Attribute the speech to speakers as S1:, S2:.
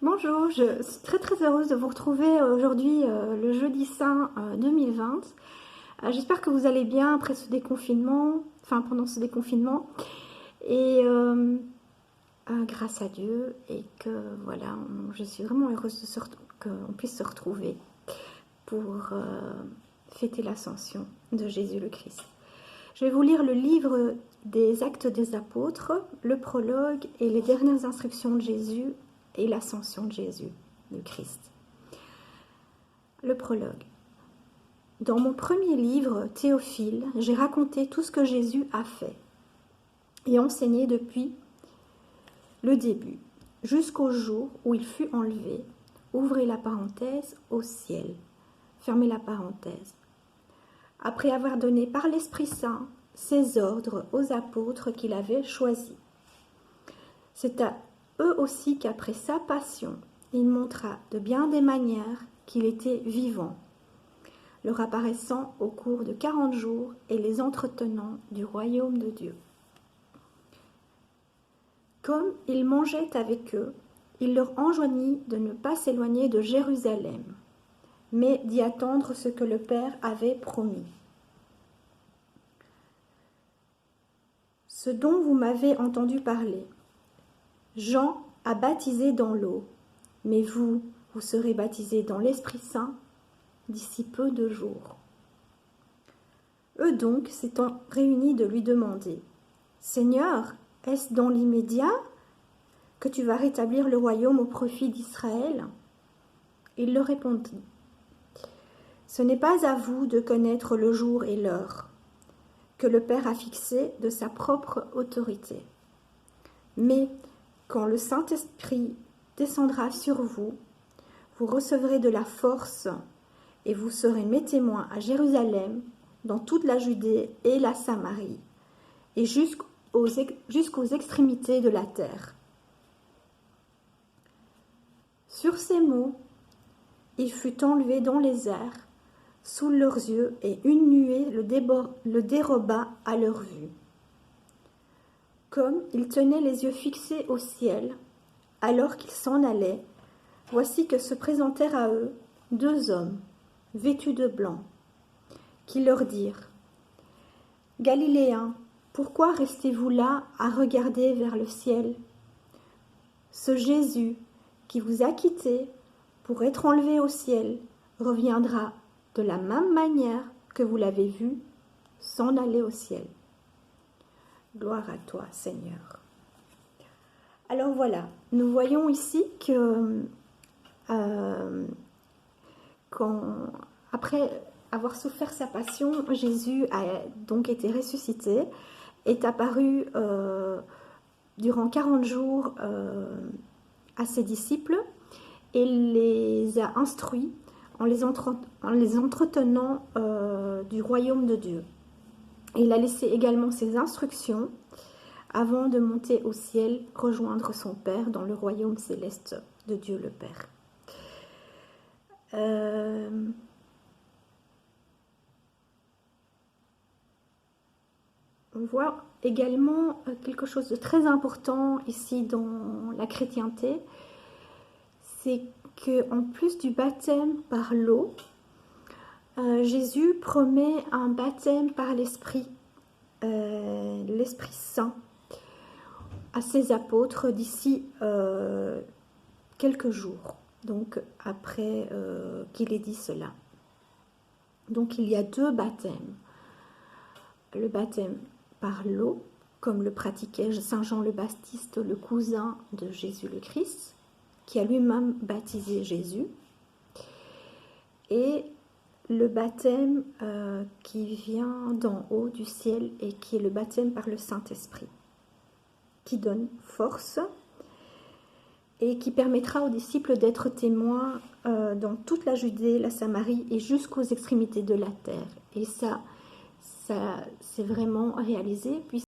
S1: Bonjour, je suis très heureuse de vous retrouver aujourd'hui, le jeudi saint 2020. J'espère que vous allez bien après ce déconfinement, enfin pendant ce déconfinement, et grâce à Dieu, et que voilà, je suis vraiment heureuse qu'on puisse se retrouver pour fêter l'ascension de Jésus le Christ. Je vais vous lire le livre des Actes des Apôtres, le prologue et les dernières instructions de Jésus et l'ascension de Jésus, le Christ. Le prologue. Dans mon premier livre, Théophile, j'ai raconté tout ce que Jésus a fait et enseigné depuis le début, jusqu'au jour où il fut enlevé, ouvrez la parenthèse, au ciel, fermez la parenthèse, après avoir donné par l'Esprit Saint ses ordres aux apôtres qu'il avait choisis. C'est à eux aussi qu'après sa passion, il montra de bien des manières qu'il était vivant, leur apparaissant au cours de 40 jours et les entretenant du royaume de Dieu. Comme il mangeait avec eux, il leur enjoignit de ne pas s'éloigner de Jérusalem, mais d'y attendre ce que le Père avait promis. Ce dont vous m'avez entendu parler. Jean a baptisé dans l'eau, mais vous serez baptisés dans l'Esprit Saint d'ici peu de jours. Eux donc s'étant réunis de lui demander, Seigneur, est-ce dans l'immédiat que tu vas rétablir le royaume au profit d'Israël? Il leur répondit, ce n'est pas à vous de connaître le jour et l'heure que le Père a fixé de sa propre autorité. Mais quand le Saint-Esprit descendra sur vous, vous recevrez de la force et vous serez mes témoins à Jérusalem, dans toute la Judée et la Samarie, et jusqu'aux extrémités de la terre. Sur ces mots, il fut enlevé dans les airs, sous leurs yeux, et une nuée le déroba à leur vue. Comme ils tenaient les yeux fixés au ciel, alors qu'ils s'en allaient, voici que se présentèrent à eux 2 hommes, vêtus de blanc, qui leur dirent « Galiléens, pourquoi restez-vous là à regarder vers le ciel? Ce Jésus qui vous a quittés pour être enlevé au ciel reviendra de la même manière que vous l'avez vu s'en aller au ciel. Gloire à toi, Seigneur. » Alors voilà, nous voyons ici que après avoir souffert sa passion, Jésus a donc été ressuscité, est apparu durant 40 jours à ses disciples et les a instruits en les entretenant du royaume de Dieu. Il a laissé également ses instructions avant de monter au ciel, rejoindre son Père dans le royaume céleste de Dieu le Père. On voit également quelque chose de très important ici dans la chrétienté, c'est qu'en plus du baptême par l'eau, Jésus promet un baptême par l'Esprit Saint à ses apôtres d'ici quelques jours, donc après qu'il ait dit cela. Donc il y a 2 baptêmes. Le baptême par l'eau, comme le pratiquait Saint Jean le Baptiste, le cousin de Jésus le Christ, qui a lui-même baptisé Jésus, et le baptême qui vient d'en haut du ciel et qui est le baptême par le Saint-Esprit, qui donne force et qui permettra aux disciples d'être témoins dans toute la Judée, la Samarie et jusqu'aux extrémités de la terre. Et ça c'est vraiment réalisé, puisque